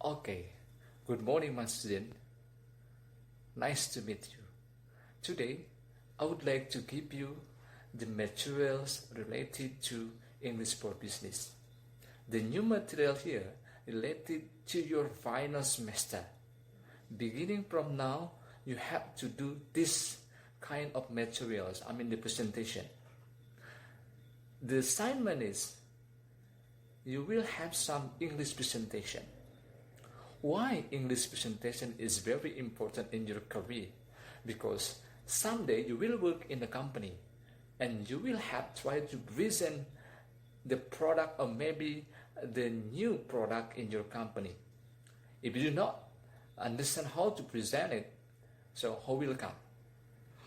Okay, good morning, my student. Nice to meet you. Today, I would like to give you the materials related to English for Business. The new material here related to your final semester. Beginning from now, you have to do this kind of materials, the presentation. The assignment is you will have some English presentation. Why English presentation is very important in your career? Because someday you will work in a company and you will have to try to present the product or maybe the new product in your company. If you do not understand how to present it, so how will it come?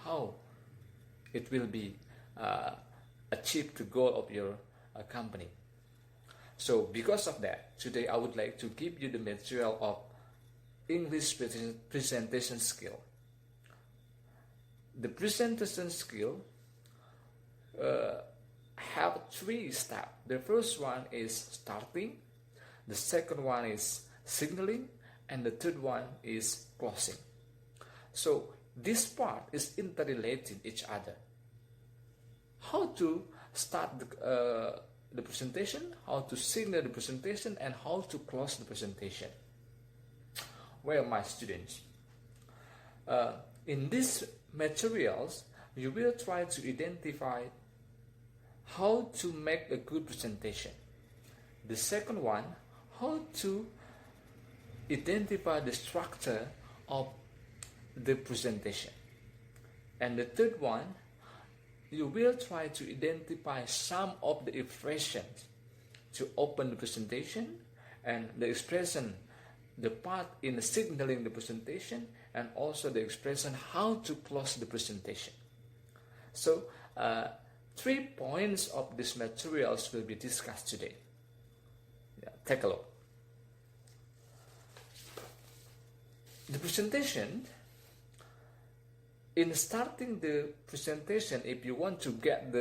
How it will be achieve the goal of your company? So because of that, today I would like to give you the material of English presentation skill. The presentation skill have 3 steps. The first one is starting, the second one is signaling, and the third one is closing. So this part is interrelated each other. How to start the presentation, how to signal the presentation, and how to close the presentation. Well, my students, in these materials, you will try to identify how to make a good presentation. The second one, how to identify the structure of the presentation. And the third one, you will try to identify some of the expressions to open the presentation and the expression, the part in signaling the presentation, and also the expression how to close the presentation. So 3 points of these materials will be discussed today. Take a look. The presentation, in starting the presentation, if you want to begin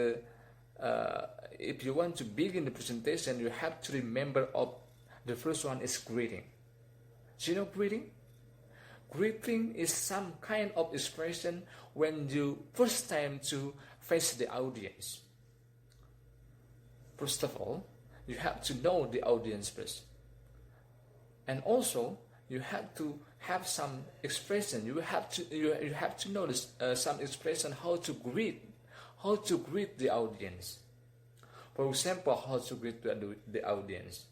the presentation, you have to remember the first one is greeting. Do you know greeting? Greeting is some kind of expression when you first time to face the audience. First of all, you have to know the audience first. And also, you have to have some expression. You have to notice some expression how to greet the audience. For example, how to greet the audience.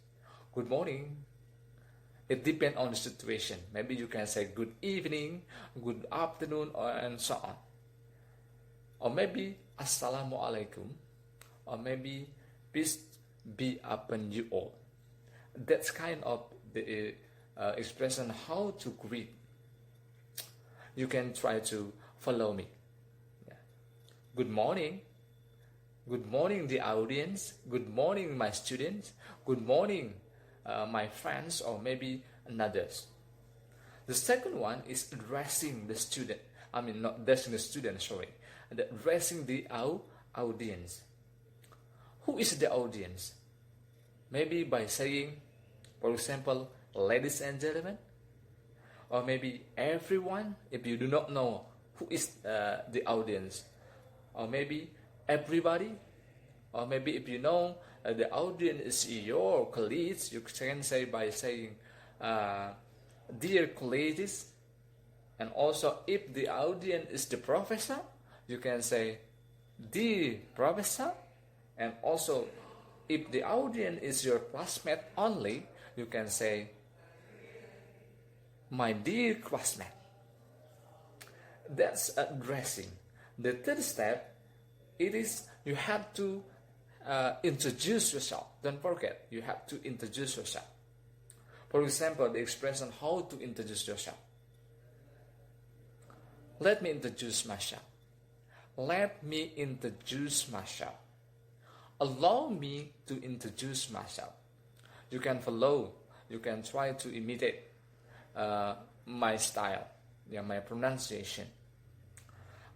Good morning. It depends on the situation. Maybe you can say good evening, good afternoon, and so on. Or maybe Assalamualaikum, or maybe peace be upon you all. That's kind of the expression how to greet. You can try to follow me. Good morning. Good morning, the audience. Good morning, my students. Good morning, my friends, or maybe others. The second one is addressing the student. Not addressing the student, sorry. Addressing the audience. Who is the audience? Maybe by saying, for example, ladies and gentlemen, or maybe everyone, if you do not know who is the audience, or maybe everybody, or maybe if you know the audience is your colleagues, you can say by saying dear colleagues. And also if the audience is the professor, you can say dear professor. And also if the audience is your classmate only, you can say my dear classmate. That's addressing. The third step, it is you have to introduce yourself. Don't forget, you have to introduce yourself. For example, the expression how to introduce yourself. Let me introduce myself. Let me introduce myself. Allow me to introduce myself. You can follow, you can try to imitate my style, my pronunciation.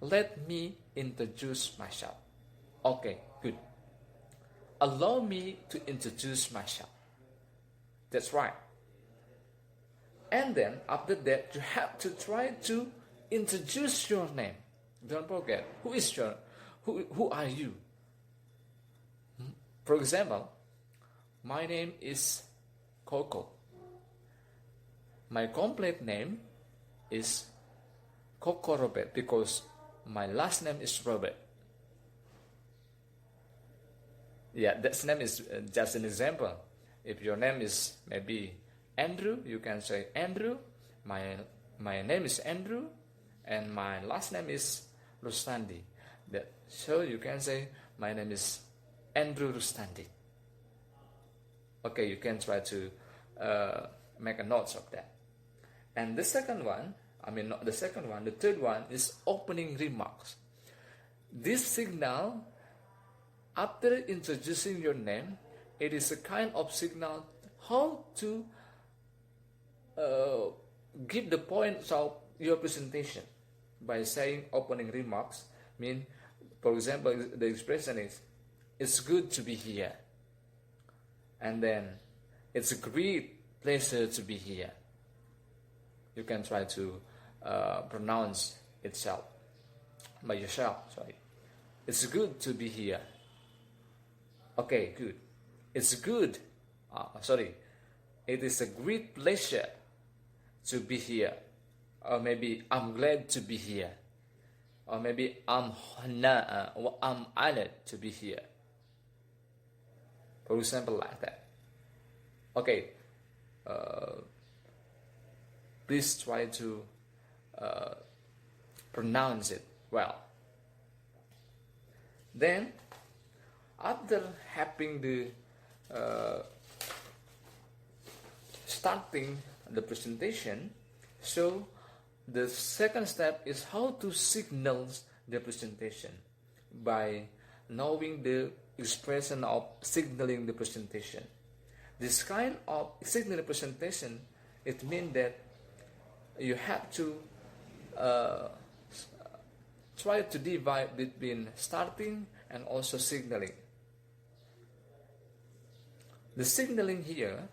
Let me introduce myself. Okay, good. Allow me to introduce myself. That's right. And then after that, you have to try to introduce your name. Don't forget, who are you? For example, my name is Coco. My complete name is Coco Robert because my last name is Robert. Yeah, that name is just an example. If your name is maybe Andrew, you can say Andrew. My name is Andrew, and my last name is Rustandi. So you can say my name is Andrew Rustandi. Okay, you can try to make a note of that. And the second one, not the second one, the third one is opening remarks. This signal, after introducing your name, it is a kind of signal how to give the points of your presentation by saying opening remarks. For example, the expression is, it's good to be here. And then, it's a great pleasure to be here. You can try to pronounce itself by yourself. Sorry. It's good to be here. Okay, good. It's good. It is a great pleasure to be here. Or maybe I'm glad to be here. Or maybe I'm honored to be here. For example, like that. Okay. Please try to pronounce it well. Then, after having the starting the presentation, so the second step is how to signal the presentation by knowing the expression of signaling the presentation. This kind of signaling presentation, it means that you have to try to divide between starting and also signaling. The signaling here